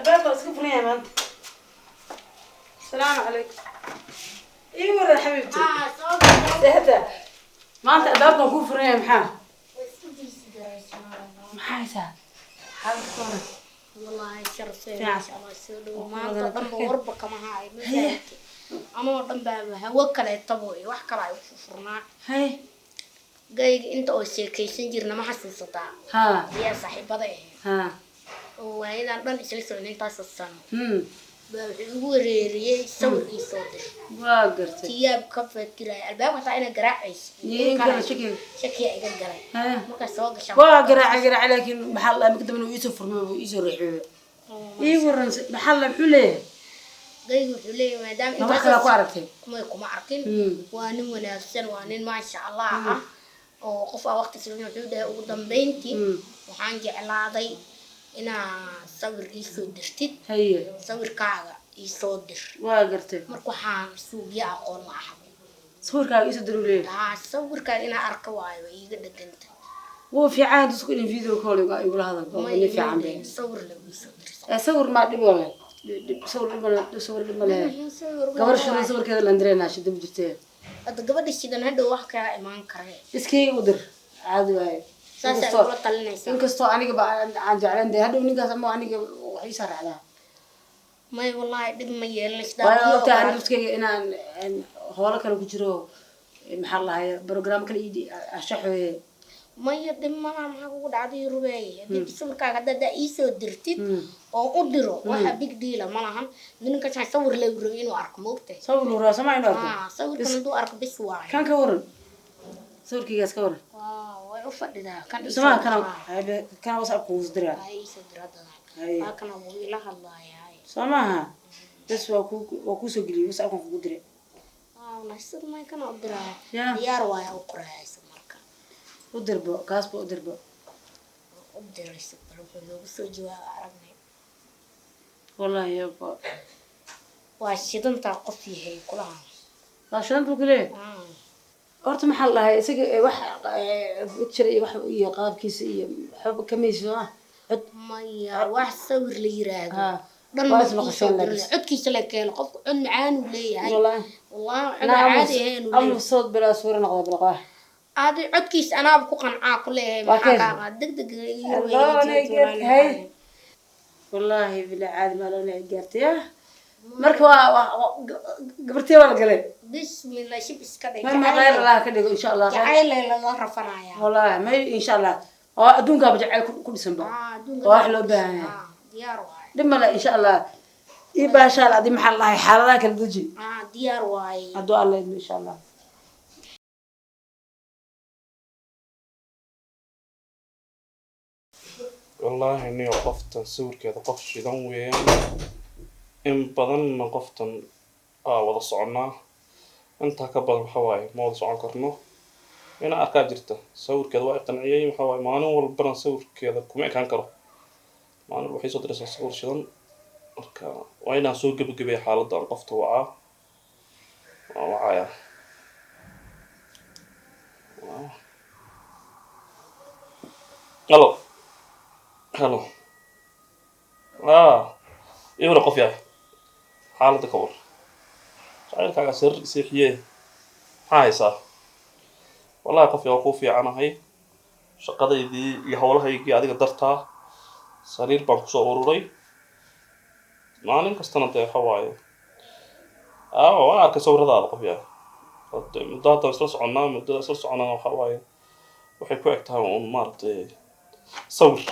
الباب اسكفني يا مان. السلام عليكم. ايوه يا حبيبتي. سهته. ما انت الباب مكفرني يا محمد. محايسه. حالكم. والله شرفين ما شاء الله سودو ما انت ضم وربك كما هاي مثلك انا ضم بابها وكله طبوي wax kala ay ku furnaa hay gayg inta oo sheekaysan jirna ma xasuusataa ha ya saaxiibada ha oo waayadan dhan isla socnay taas sano baa ugu wareeriyay sawirkii soo dir waa gartay tiyaab ka fakiray albaabka taa ina garaacays in kala shaki ay garay marka soo gashay waa garaac laakiin maxal la mid dabna uu isoo furmay uu isoo riixay ii waran maxal la xulay gayg wuxuu leeyahay maadaama inta kala ku aragtay kuma arkin waa nin wanaagsan waa nin ma sha Allah ah oo qof waqti soo wuxuu dhahay ugu dambeyntii waxaan jeclaaday ina sawir ii soo dirtid haye sawirkaaga ii soo dir waa gartay marka waxaan suubiya aqoon ma aha sawirkaaga ii soo dir leeyahay sawirkaaga ina arka waayo iiga dhaganta wuu fiican isku in video call iga igula hadal oo ni fiican baa sawir la ii soo dir sawir ma dhib wala sawir dhimale gabar shaqay sawirkeeda la andireena shidib jirtay hada gabadha shidan hadhow wax ka imaan kare iskii u dir caadi waaye saas ay ula talinaysaa inkastoo aniga aan jeclaan day hadhow ninkaas ama aniga wax ii saracdaa may wallahi dib ma yeelanaysaa waa taa naftkayga inaan hawlo kale ku jiro maxaa lahaay program kale ii ashaxoye maya dimana maxaa ugu dhacday rubeey hadii sawirkaaga dada ii soo dirtid oo u diro waxa big deal ma lahan ninka ka sawir la rabo inuu arko moogtay sawir la rabo sama inuu arko sawirkan inuu arko bis waay kan ka waran sawirkiigaas ka waran way u fadhidaa kan sama kan waxa ku dira ay soo dirada ay kana wuu ila hadlaayay samaha bas waa ku soo geliyo waxa ku diray nafsad ma kana u diraa diyaar waay u qoraayso ودربو كاسبو ودربو ودرس بلو سوجوا عربني والله يابا واشيدن تاقفي هي كلها واشيدن بكله horta maxaa lahaay isaga wax jira wax iyo qaabkiisa iyo xub kamiisyo cod maya wax sawir la yiraahdo dhan ma qashan codkiisa la keen qof cod macaan uu leeyahay wallahi ana caadi ahayn uu soo bila suura noqdo bilqaa هذا عدكيس أنا بكون عاقل له ما دق والله بلا عاد ما لونه قرتيه مركوا قبرتيه ولا قلي بسم الله شوف اسكده ما غير الله كده إن شاء الله جعل الله رفنايا والله ما إن شاء الله أدون قابل جعل كل سنة واحد بها ديار واي لما لا إن شاء الله يبقى إن شاء الله دي محل الله حالة كده تجي ديار واي أدو الله إن شاء الله والله إني وقفت سوور كذا قف شيء ويان إن بدن قفت وضع صعنا أنت كبر حواي ما وضع صعنا كرنه أنا أكاجرته سوور كذا واقع تنعيه حواي ما أنا والبرن سوور كذا كم كان كره ما أنا بحيث أدرس سوور شيء وين أسوق بجبي حالة أن قفت وعايا ألو هلو يورا قفيا حالة كور شايل كاغا سر سيخيه هاي صح والله قفيا وقوفي أنا هاي شقديدي iyo hawlahaygi adiga dartaa sariir baan ku soo ururay maalin kastana taa xawaayo waa ka sawirada qofya mudada isla soconaa waxa waaye waxay ku egtahay oo maartay sawir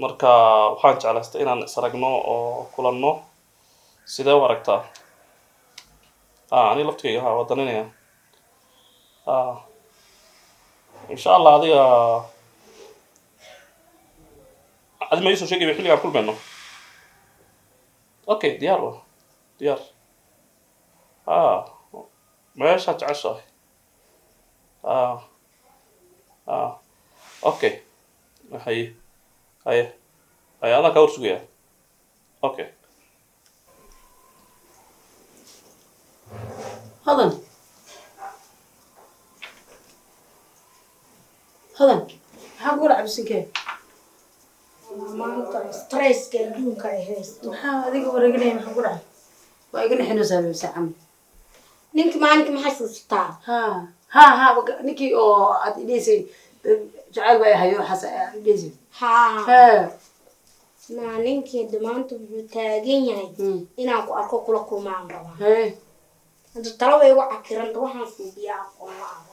marka waxaan jeclaystay inaan isaragno oo kulanno sidee u aragtaa ani laftigayga wadaninaya insha Allah adiga ما يسوي شيء بيحلي على كل منه اوكي ديار ماشي هتعشى اوكي هي انا كور شويه اوكي هذا هقول عبسك maanta stresska adduunka ay haysto maxaa adiga wareeganaya maxaa ku dhacay waa iga nixinaysaa saacan ninkii maalinka ma xasuustaa ha ninkii oo aad idhaysay jacayl baa hayo waxaas aad idhaysay ninkii maanta wuxuu taagan yahay inaan ku arko kula kulmaan rabaa hadda talo way igu cakiranta waxaan suubiyaa aqoon la-aan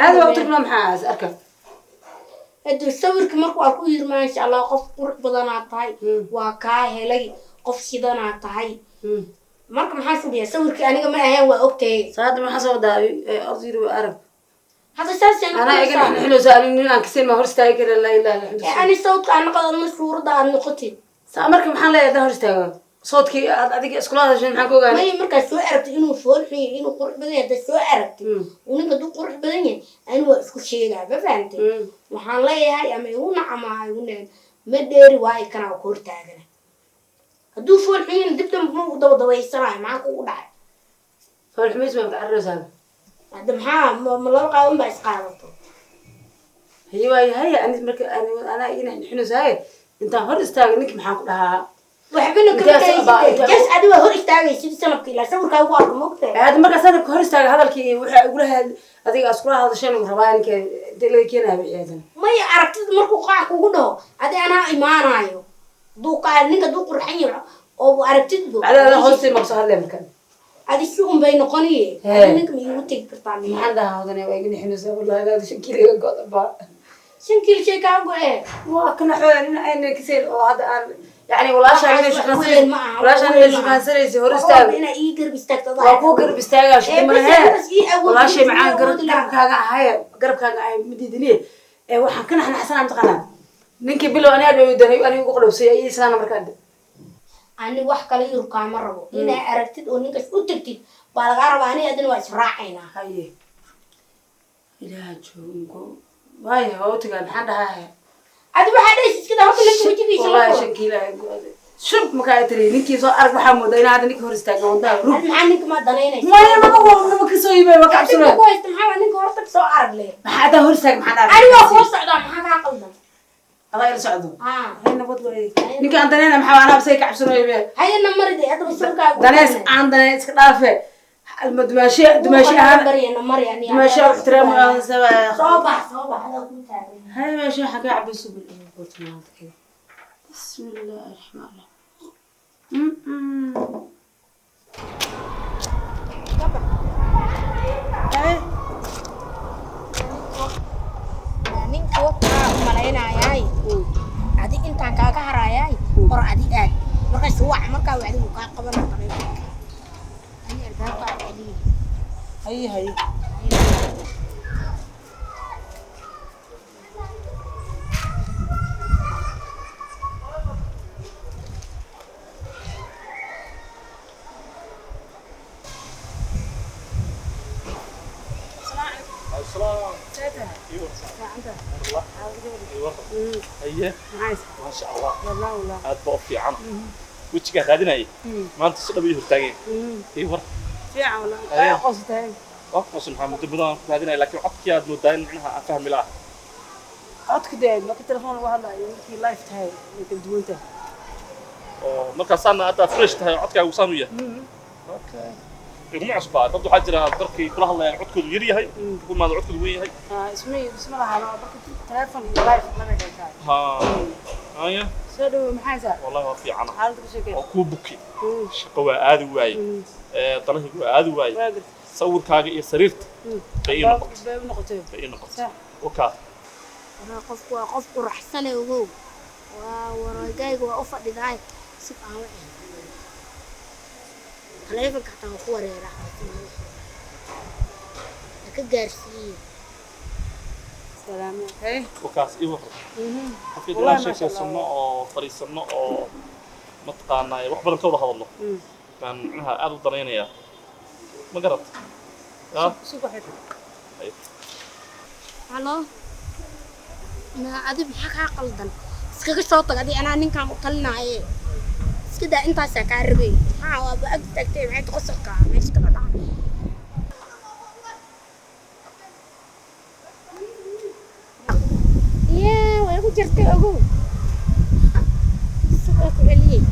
aad waa u tirnaa maxaa arka hadda sawirka markuu arku yiri maasha allah qof qurux badanaa tahay waa kaa helay qof sidanaa tahay marka maxaa suubiyaa sawirkii aniga ma ahayn waa ogtahay saada maxaa soo daay ardiir waa arag هذا ساسي أنا أجي نحن سالين أنا كسر ما هرستاي كده لا إله إلا الله يعني صوت أنا قد مشهور ده أنا قتي سأمرك محل لا يده هرستاي صوتك أديك إسكولات عشان حكوا ما يمرك سوء عرفت إنه فول حين إنه قرح بدني هذا سوء عرفت ونقدر دو قرح بدني أنا واسكو شيء ده فهمت محل لا هاي أما يهون عما يهون ما داري واي كان أقول تاجنا هدو فول حين دبته مو ضو يسرع معك وضع فول حميس ما بتعرس هذا هذا محا ما لا قاوم بس قاوته هي أنا نحن زاي أنت هرستاي إنك محاك لها وحبنا كل جس عدوى هرستاي يصير سمك لا سمك هو مقطع هذا مرة سنة هرستاي هذا الكي ويقولها هذيك أسكولها هذا شيء مغربان كده كنا بعيدا ما يعرفت مركو قاعد وجوده هذا أنا إيمان عيو دوقا نيجا دوق الحين أو عرفت دو على هذا هرستاي مقصود هذا المكان هذه شو بين قنية هذا نيجا ميوتك برتاني ما عندها هذا نيجي نحن نسوي والله هذا شكل يقعد بقى شكل شيء كابو إيه وكنا حوالينا أين كسر وهذا يعني ولا شيء أنا شخصيا ولا شيء أنا شخصيا هرستاي أنا إيجر بستكتضع وأبوه قرب استاجا شو كمان ولا شيء معاه قرب كاجا هاي قرب كاجا هاي مديدني waxaan kana xanaxsanaa maqanaa ninkii bilow aniga dhaweydanay aniga ugu qodobsay ay islaan markaa ani wax kale iyo kaama rabo inay aragtid oo ninkaas u tagtid baa laga rabaa ani adina waa israacayna haye ilaaha joogo waayo oo tagaan maxaan dhahaa adi waxa dhees iskada halka la wajigiisa wallahi shakiila go'day shub markaa tiri ninkii soo arag waxaa moodaa inaad ninka hor istaago wadaa rug maxaa ninka ma danaynaysa ma ka soo yimay ma ka cabsana ku haysta maxaa ninka horta soo arag leh maxaa taa hor istaag maxaa dhahay ani waa soo socdaa maxaa ka qaldan الله يرسعده. هنا بدوي. نيجي عندنا محاولة بسيك عبسنا يبين. هاي النمر دي هذا بسوقها. دناس عندنا إسكافة. المدمشي دمشي هذا. نمر يعني. دمشي احترام سوا. صوبة هذا كل تاني. هاي ماشي حكي عبسو بالإنبوت كذا. بسم الله الرحمن الرحيم. ninka wataa malaynaayay adi intaan kaaga haraayay qor adi aad markaas wax markaa wacdi uu ka qaban qareeb ani albaabka celi hay هي ما شاء الله هاد بوفي عم وجهك قادناي ما انت سدب يهرتاغين اي ور في عون لا قصتين وقص محمد بدان قادناي لكن عدكي اد موداين معناها افهم لا عدك داي ما تليفون وهلا يمكن لايف تاعي يمكن دوونته oo marka saana aad fresh tahay codkaaga uu saamiya okay iguma cusbaa dad waxaa jira darkii kula hadlayaan codkoodu yar yahay ku maad codkoodu weyn yahay ismaha marka telefoon iyo live la dhigay haya soo maxaa wallahi waa fiican xaaladu shaqeey oo ku buki shaqo waa aad u waay danahigu waa aad u waay sawirkaaga iyo sariirta bay noqotay okay أنا قف قرحسن وجو ورجاي وقف داي سب عوائل أنا يفكر حتى هو ريرا لكن جارسي سلام هاي وكاس إيوه حفيد الله شيء صنّع أو فريق صنّع أو متقنا وحبنا كوره هذا الله كان عنها أدو ضنينا يا ما قرأت سوق حيت هلو أنا أدي بحق عقلدن سكك صوتك أدي أنا نكان قلنا إيه سكده أنت سكاربي ها وبأك تكتب عيد قصك ماشي كده يا وين كنت jirtay ogow suuqa ku celiyay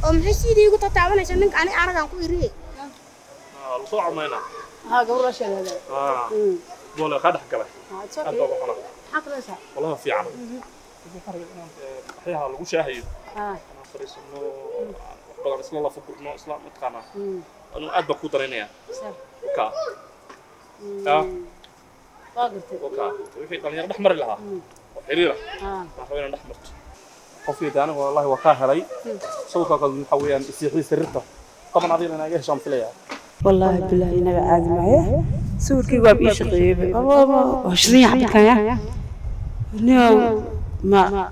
oo maxay sidii igu tataabanaysa ninka ani aragaan ku iriyay la soo camayna ها قبل شيء هذا ولا قدح قله هذا وقنا حقلسها والله في عمل أحياها لو شاهي ها أنا فريس إنه بدل إسلام الله فوق إنه إسلام متقنا إنه أدب كودرين يا كا قاقرتي وكا وفي طليان نحمر لها وحريرة ما خوينا نحمر قفيت أنا والله وكاها لي سوكا قد محويان استيحي سرته طبعا عظيم أنا جاي شام فيها والله بالله إنك عادي معي سوركي باب إيش طيب الله وشرين حبك يا اليوم ما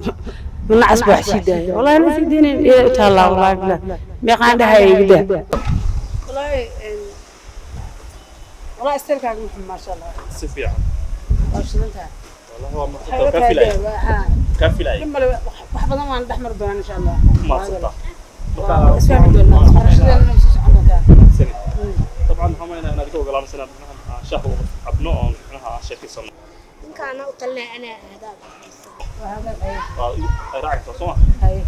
من عصب حشيدة والله أنا سيدين تهلا والله بالله ما عندها يقدر والله والله استرك على ما شاء الله سفيع وشرينتها والله هو كافي لا كافي لا كمل واحد ما عند أحمر بان إن شاء الله ما صدق اسمع طبعا هم أنا ذكر قلنا سنة شهر أبناء منها شكل صنع ninka ana u talnay ana ahdaab وهذا راعي تصوم أي